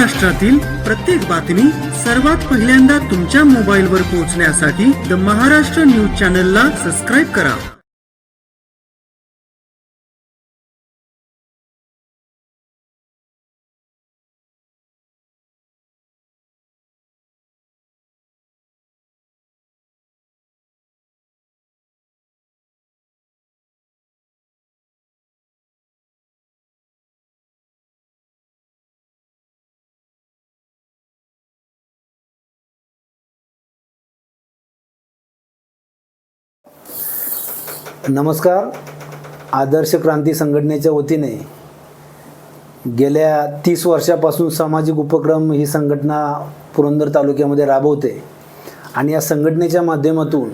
महाराष्ट्रातील प्रत्येक बातमी सर्वात पहिल्यांदा तुमच्या मोबाईलवर पोहोचण्यासाठी द महाराष्ट्र न्यूज चॅनलला सबस्क्राईब करा. नमस्कार. आदर्श क्रांती संघटनेच्या वतीने गेल्या 30 वर्षापासून सामाजिक उपक्रम ही संघटना पुरंदर तालुक्यामध्ये राबवते आणि या संघटनेच्या माध्यमातून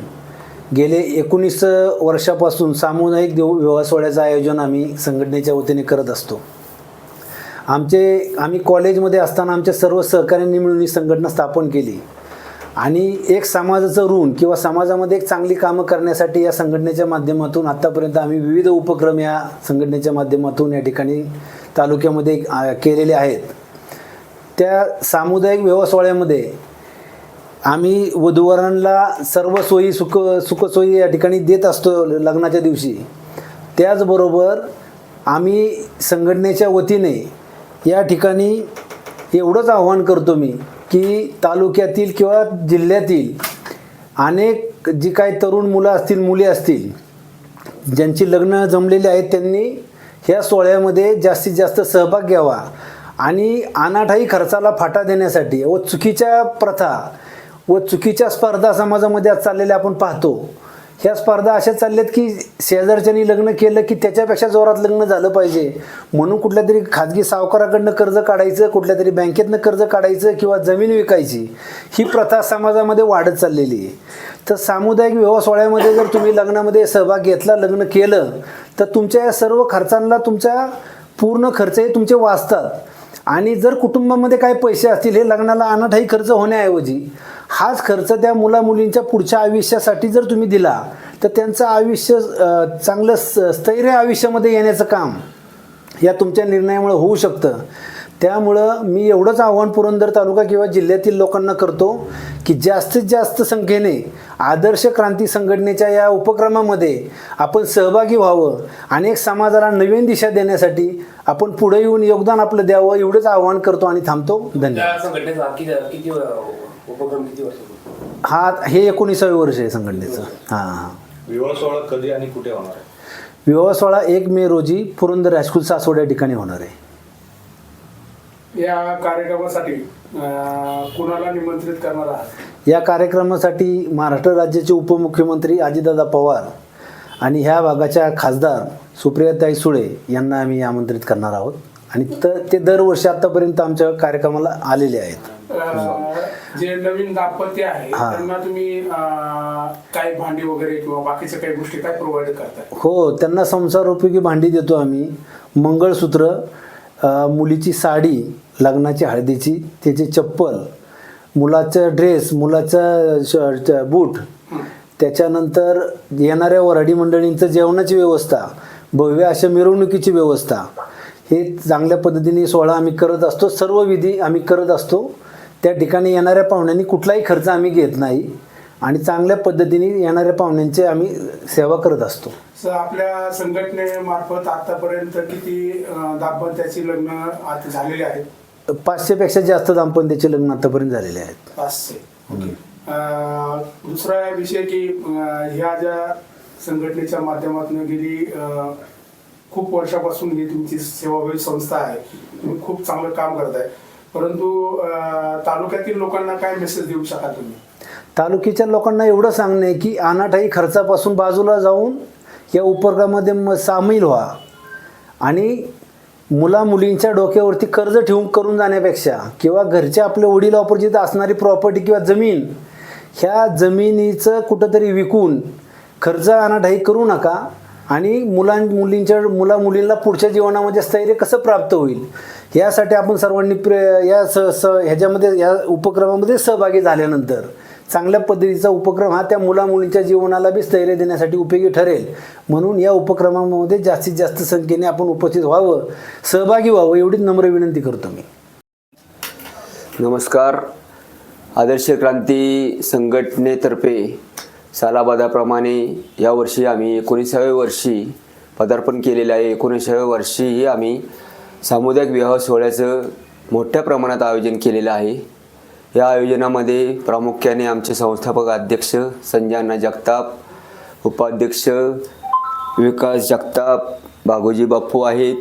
गेले 19 वर्षापासून सामुदायिक विवाह सोहळ्याचं आयोजन आम्ही संघटनेच्या वतीने करत असतो. आम्ही कॉलेजमध्ये असताना आमच्या सर्व सहकाऱ्यांनी मिळून ही संघटना स्थापन केली आणि एक समाजाचं ऋण किंवा समाजामध्ये एक चांगली कामं करण्यासाठी या संघटनेच्या माध्यमातून आत्तापर्यंत आम्ही विविध उपक्रम या संघटनेच्या माध्यमातून या ठिकाणी तालुक्यामध्ये केलेले आहेत. त्या सामुदायिक विवाह सोहळ्यामध्ये आम्ही वधूवरांना सर्व सोयी सुखसोयी या ठिकाणी देत असतो लग्नाच्या दिवशी. त्याचबरोबर आम्ही संघटनेच्या वतीने या ठिकाणी एवढंच आव्हान करतो मी की तालुक्यातील किंवा जिल्ह्यातील अनेक जी काही तरुण मुलं असतील मुली असतील ज्यांची लग्न जमलेली आहेत त्यांनी ह्या सोहळ्यामध्ये जास्तीत जास्त सहभाग घ्यावा आणि अनाठायी खर्चाला फाटा देण्यासाठी व चुकीच्या प्रथा व चुकीच्या स्पर्धा समाजामध्ये आज चाललेल्या आपण पाहतो. ह्या स्पर्धा अशा चालल्यात की शेजारच्यानी लग्न केलं की त्याच्यापेक्षा जोरात लग्न झालं पाहिजे म्हणून कुठल्या तरी खाजगी सावकाराकडनं कर्ज काढायचं, कुठल्या तरी बँकेतनं कर्ज काढायचं किंवा जमीन विकायची ही प्रथा समाजामध्ये वाढत चाललेली आहे. तर सामुदायिक विवाह सोहळ्यामध्ये जर तुम्ही लग्नामध्ये सहभाग घेतला, लग्न केलं तर तुमच्या या सर्व खर्चांना तुमच्या पूर्ण खर्च हे तुमचे वाचतात. आणि जर कुटुंबामध्ये काही पैसे असतील हे लग्नाला अनाठायी खर्च होण्याऐवजी हाच खर्च त्या मुलींच्या पुढच्या आयुष्यासाठी जर तुम्ही दिला तर त्यांचं आयुष्य चांगलं स्थैर्य आयुष्यामध्ये येण्याचं काम या तुमच्या निर्णयामुळे होऊ शकतं. त्यामुळं मी एवढंच आव्हान पुरंदर तालुका किंवा जिल्ह्यातील लोकांना करतो की जास्तीत जास्त संख्येने आदर्श क्रांती संघटनेच्या या उपक्रमामध्ये आपण सहभागी व्हावं आणि एक समाजाला नवीन दिशा देण्यासाठी आपण पुढे येऊन योगदान आपलं द्यावं एवढंच आव्हान करतो आणि थांबतो. धन्यवाद. हे 19वे वर्ष आहे संघटनेचं. विवाह सोहळा कधी आणि कुठे होणार आहे? विवाह सोहळा 1 मे रोजी पुरंदर हायस्कूल सासवड या ठिकाणी होणार आहे. या कार्यक्रमासाठी कुणाला निमंत्रित करणार आहात? या कार्यक्रमासाठी महाराष्ट्र राज्याचे उपमुख्यमंत्री अजितदादा पवार आणि ह्या भागाच्या खासदार सुप्रियाताई सुळे यांना आम्ही आमंत्रित करणार आहोत आणि ते दरवर्षी आतापर्यंत आमच्या कार्यक्रमाला आलेले आहेत. जे नवीन दाम्पत्य आहे त्यांना तुम्ही काही भांडी वगैरे किंवा बाकीच्या काही गोष्टी काय प्रोव्हाइड करताय? हो, त्यांना संसारोपयोगी भांडी देतो आम्ही. मंगळसूत्र, मुलीची साडी लग्नाची हळदीची, त्याची चप्पल, मुलाचं ड्रेस, मुलाचं बूट, त्याच्यानंतर येणाऱ्या वऱ्हाडी मंडळींचं जेवणाची व्यवस्था, भव्य अशा मिरवणुकीची व्यवस्था हे चांगल्या पद्धतीने सोहळा आम्ही करत असतो. सर्व विधी आम्ही करत असतो. त्या ठिकाणी येणाऱ्या पाहुण्यांनी कुठलाही खर्च आम्ही घेत नाही आणि चांगल्या पद्धतीने येणाऱ्या पाहुण्यांची आम्ही सेवा करत असतो. आपल्या संघटनेमार्फत आतापर्यंत किती दाम्पत्याची लग्न झालेली आहेत? 500 पेक्षा जास्त दाम्पत्याचे लग्न आतापर्यंत झालेले आहेत. 500. दुसरा विषय की ह्या ज्या संघटनेच्या माध्यमातून गेली खूप वर्षापासून ही तुमची सेवाभावी संस्था आहे, तुम्ही खूप चांगलं काम करत आहे, परंतु तालुक्यातील लोकांना काय मेसेज देऊ शकाल तुम्ही? तालुक्याच्या लोकांना एवढं सांगणं आहे की अनाठायी खर्चापासून बाजूला जाऊन या उपक्रमामध्ये सामील व्हा आणि मुलींच्या डोक्यावरती कर्ज ठेवून करून जाण्यापेक्षा किंवा घरच्या आपल्या वडील अपरिचित असणारी प्रॉपर्टी किंवा जमीन ह्या जमिनीचं कुठंतरी विकून खर्च अनाठायी करू नका आणि मुलींना पुढच्या जीवनामध्ये स्थैर्य कसं प्राप्त होईल यासाठी आपण सर्वांनी ह्याच्यामध्ये या उपक्रमामध्ये सहभागी झाल्यानंतर चांगल्या पद्धतीचा उपक्रम हा त्या मुलींच्या जीवनाला बी स्थैर्य देण्यासाठी उपयोगी ठरेल. म्हणून या उपक्रमामध्ये जास्तीत जास्त संख्येने आपण उपस्थित व्हावं, सहभागी व्हावं एवढीच नम्र विनंती करतो मी. नमस्कार. आदर्श क्रांती संघटनेतर्फे सालाबादाप्रमाणे यावर्षी आम्ही 19व्या वर्षी पदार्पण केलेलं आहे. 19व्या वर्षीही आम्ही सामुदायिक विवाह सोहळ्याचं मोठ्या प्रमाणात आयोजन केलेलं आहे. या आयोजनामध्ये प्रामुख्याने आमचे संस्थापक अध्यक्ष संजय अण्णा जगताप, उपाध्यक्ष विकास जगताप, भागोजी बाप्पू आहेत,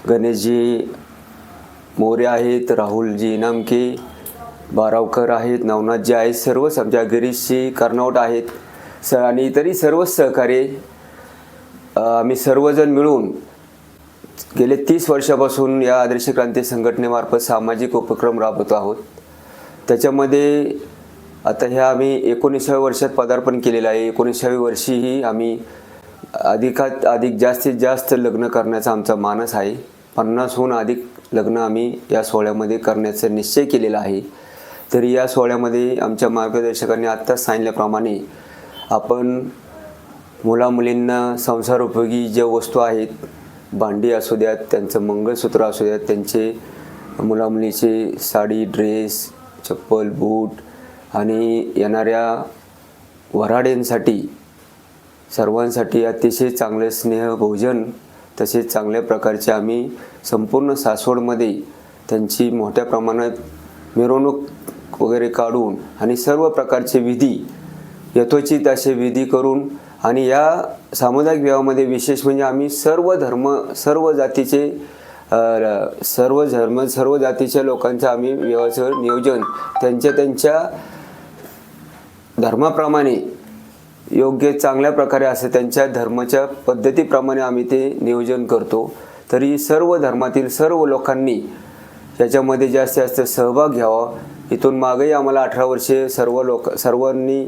गणेशजी मोरे आहेत, राहुलजी इनामके, बारावकर आहेत, नवनाथजी आहेत, सर्वच आमच्या गिरीशजी कर्नावट आहेत आणि इतरही सर्वच सहकार्य आम्ही सर्वजण मिळून गेले 30 वर्षापासून या आदर्श क्रांती संघटनेमार्फत सामाजिक उपक्रम राबवत आहोत. त्याच्यामध्ये आता ह्या आम्ही 19व्या वर्षात पदार्पण केलेलं आहे. 19व्या वर्षीही आम्ही अधिकात अधिक जास्तीत जास्त लग्न करण्याचा आमचा मानस आहे. 50हून अधिक लग्न आम्ही या सोहळ्यामध्ये करण्याचा निश्चय केलेला आहे. तरी या सोहळ्यामध्ये आमच्या मार्गदर्शकांनी आत्ताच सांगितल्याप्रमाणे आपण मुलामुलींना संसारोपयोगी ज्या वस्तू आहेत, भांडी असू द्यात, त्यांचं मंगळसूत्र असू द्यात, त्यांचे मुलामुलीचे साडी, ड्रेस, चप्पल, बूट आणि येणाऱ्या वऱ्हाड्यांसाठी सर्वांसाठी अतिशय चांगले स्नेह भोजन तसेच चांगल्या प्रकारचे आम्ही संपूर्ण सासवडमध्ये त्यांची मोठ्या प्रमाणात मिरवणूक वगैरे काढून आणि सर्व प्रकारचे विधी यथोचित असे विधी करून आणि या सामुदायिक विवाहामध्ये विशेष म्हणजे आम्ही सर्व धर्म सर्व जातीचे सर्व जातीच्या लोकांचं आम्ही विवाहाचं नियोजन त्यांच्या धर्माप्रमाणे योग्य चांगल्या प्रकारे असं त्यांच्या धर्माच्या पद्धतीप्रमाणे आम्ही ते नियोजन करतो. तरी सर्व धर्मातील सर्व लोकांनी याच्यामध्ये जास्तीत जास्त सहभाग घ्यावा. इथून मागेही आम्हाला 18 वर्षे सर्वांनी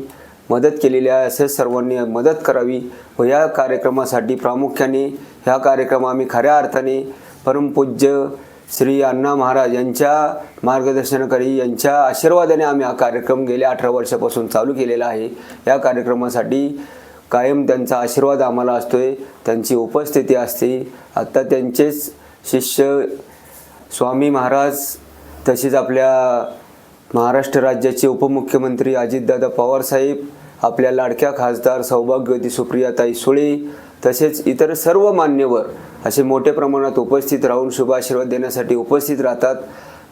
मदत केलेली आहे. असेच सर्वांनी मदत करावी व या कार्यक्रमासाठी प्रामुख्याने ह्या कार्यक्रम आम्ही खऱ्या अर्थाने परमपूज्य श्री अण्णा महाराज यांच्या मार्गदर्शनाखाली यांच्या आशीर्वादाने आम्ही हा कार्यक्रम गेल्या 18 वर्षापासून चालू केलेला आहे. या कार्यक्रमासाठी कायम त्यांचा आशीर्वाद आम्हाला असतोय, त्यांची उपस्थिती असते. आत्ता त्यांचेच शिष्य स्वामी महाराज तसेच आपल्या महाराष्ट्र राज्याचे उपमुख्यमंत्री अजितदादा पवारसाहेब, आपल्या लाडक्या खासदार सौभाग्यवती सुप्रियाताई सुळे तसेच इतर सर्व मान्यवर असे मोठ्या प्रमाणात उपस्थित राहून शुभ आशीर्वाद देण्यासाठी उपस्थित राहतात.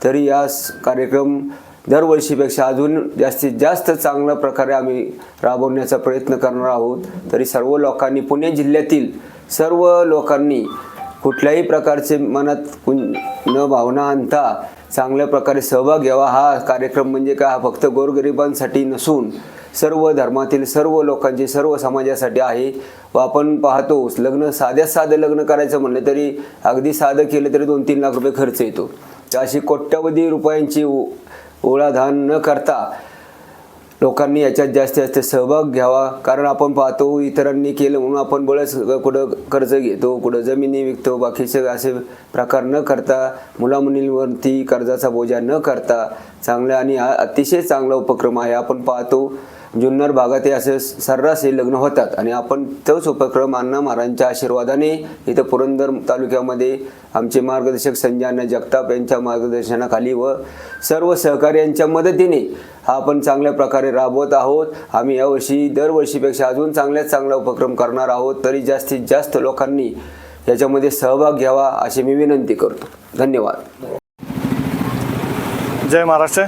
तरी या कार्यक्रम दरवर्षीपेक्षा अजून जास्तीत जास्त चांगल्या प्रकारे आम्ही राबवण्याचा प्रयत्न करणार आहोत. तरी सर्व लोकांनी पुणे जिल्ह्यातील सर्व लोकांनी कुठल्याही प्रकारचे मनात न भावना आणता चांगल्या प्रकारे सहभाग घ्यावा. हा कार्यक्रम म्हणजे काय, हा फक्त गोरगरिबांसाठी नसून सर्व धर्मातील सर्व लोकांचे सर्व समाजासाठी आहे. व आपण पाहतो लग्न साधं लग्न करायचं म्हणलं तरी अगदी साधं केलं तरी 2-3 लाख रुपये खर्च येतो. अशी कोट्यवधी रुपयांची ओढाधान न करता लोकांनी याच्यात जास्तीत जास्त सहभाग घ्यावा. कारण आपण पाहतो इतरांनी केलं म्हणून आपण बळच कुठं कर्ज घेतो, कुठं जमिनी विकतो, बाकीचे असे प्रकार न करता मुलामुलींवरती कर्जाचा बोजा न करता चांगला आणि अतिशय चांगला उपक्रम आहे. आपण पाहतो जुन्नर भागात हे असे सर्रास हे लग्न होतात आणि आपण तोच उपक्रम अण्णा महाराजांच्या आशीर्वादाने इथं पुरंदर तालुक्यामध्ये आमचे मार्गदर्शक संजय अण्णा जगताप यांच्या मार्गदर्शनाखाली व सर्व सहकार्यांच्या मदतीने हा आपण चांगल्या प्रकारे राबवत आहोत. आम्ही यावर्षी दरवर्षीपेक्षा अजून चांगला उपक्रम करणार आहोत. तरी जास्तीत जास्त लोकांनी याच्यामध्ये सहभाग घ्यावा अशी मी विनंती करतो. धन्यवाद. जय महाराष्ट्र.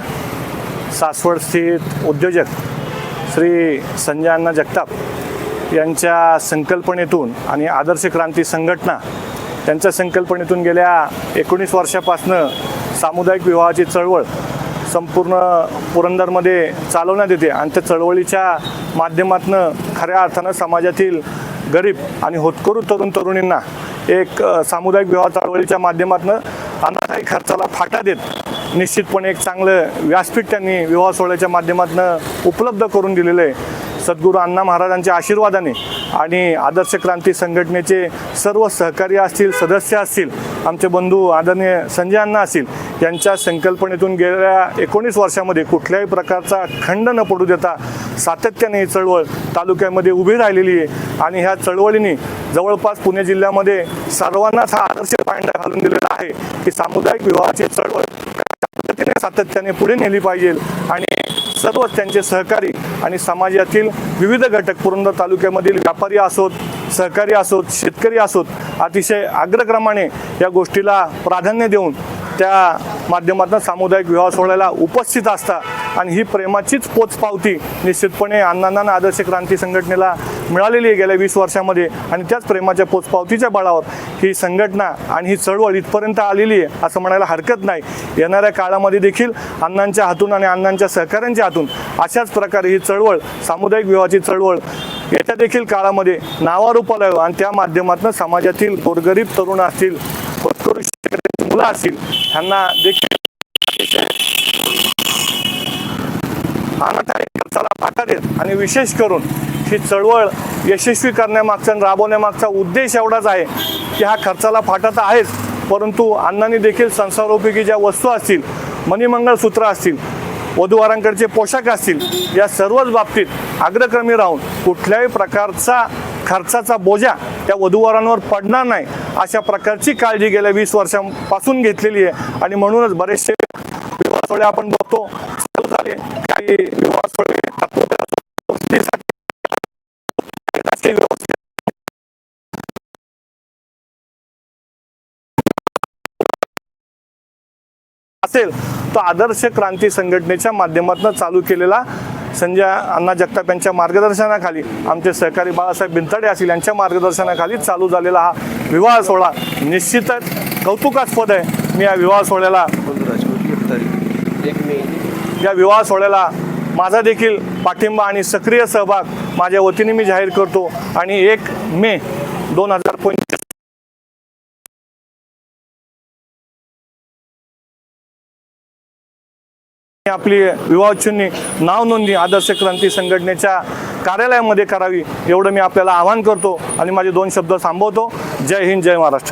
सासवड स्थित उद्योजक श्री संजय अण्णा जगताप यांच्या संकल्पनेतून आणि आदर्श क्रांती संघटना त्यांच्या संकल्पनेतून गेल्या 19 वर्षापासनं सामुदायिक विवाहाची चळवळ संपूर्ण पुरंदरमध्ये चालवण्यात येते आणि त्या चळवळीच्या माध्यमातून खऱ्या अर्थानं समाजातील गरीब आणि होतकरू तरुणींना एक सामुदायिक विवाह चळवळीच्या माध्यमातून अनादायी खर्चाला फाटा देत निश्चितपणे एक चांगलं व्यासपीठ त्यांनी विवाह सोहळ्याच्या माध्यमातून उपलब्ध करून दिलेलं आहे. सद्गुरू अण्णा महाराजांच्या आशीर्वादाने आणि आदर्श क्रांती संघटनेचे सर्व सहकारी असतील, सदस्य असतील, आमचे बंधू आदरणीय संजय अण्णा असतील यांच्या संकल्पनेतून गेल्या 19 वर्षामध्ये कुठल्याही प्रकारचा खंड न पडू देता सातत्याने ही चळवळ तालुक्यामध्ये उभी राहिलेली आहे आणि ह्या चळवळीने जवळपास पुणे जिल्ह्यामध्ये सर्वांनाच हा आदर्श पायंडा घालून दिलेला आहे की सामुदायिक विवाहाची चळवळ सातत्याने पुढे नेली पाहिजे आणि सर्वच त्यांचे सहकारी आणि समाजातील विविध घटक पुरंदर तालुक्यामधील व्यापारी असोत, सहकारी असोत, शेतकरी असोत, अतिशय अग्रक्रमाने या गोष्टीला प्राधान्य देऊन त्या माध्यमातून सामुदायिक विवाह सोहळ्याला उपस्थित असता आणि ही प्रेमाचीच पोचपावती निश्चितपणे अण्णांना आणि आदर्श क्रांती संघटनेला मिळालेली आहे गेल्या 20 वर्षामध्ये आणि त्याच प्रेमाच्या पोचपावतीच्या बळावर ही संघटना आणि ही चळवळ इथपर्यंत आलेली आहे असं म्हणायला हरकत नाही. येणाऱ्या काळामध्ये देखील अण्णांच्या हातून आणि अण्णांच्या सहकाऱ्यांच्या हातून अशाच प्रकारे ही चळवळ, सामुदायिक विवाहाची चळवळ येत्या देखील काळामध्ये नावारूपाला येऊ आणि त्या माध्यमातून समाजातील गोरगरीब तरुण असतील, उत्कृष्ट मुलं असतील ह्यांना देखील अनाथालय खर्चाला फाटा देत आणि विशेष करून ही चळवळ यशस्वी करण्यामागचा आणि राबवण्यामागचा उद्देश एवढाच आहे की हा खर्चाला फाटा तर आहेच, परंतु अण्णांनी देखील संसारोपयोगी ज्या वस्तू असतील, मणिमंगळसूत्र असतील, वधूवरांकडचे पोशाख असतील, या सर्वच बाबतीत अग्रक्रमी राहून कुठल्याही प्रकारचा खर्चाचा बोजा त्या वधूवरांवर पडणार नाही अशा प्रकारची काळजी गेल्या 20 वर्षांपासून घेतलेली आहे. आणि म्हणूनच बरेचसे विवाह सोहळे आपण बघतो चालू झाले, काही विवाह सोहळे असेल तो आदर्श क्रांती संघटनेच्या माध्यमातून चालू केलेला संजय अण्णा जगताप यांच्या मार्गदर्शनाखाली, आमचे सहकारी बाळासाहेब बिनताडे असतील यांच्या मार्गदर्शनाखाली चालू झालेला हा विवाह सोहळा निश्चितच कौतुकास्पद आहे. मी या विवाह सोहळ्याला माझा देखील पाठिंबा आणि सक्रिय सहभाग माझ्या वतीने मी जाहीर करतो आणि 1 मे 2025 आपली विवाहोत्सवी नाव नोंदणी आदर्श क्रांती संघटनेच्या कार्यालयामध्ये करावी एवढं मी आपल्याला आवाहन करतो आणि माझे 2 शब्द थांबवतो. जय हिंद, जय महाराष्ट्र.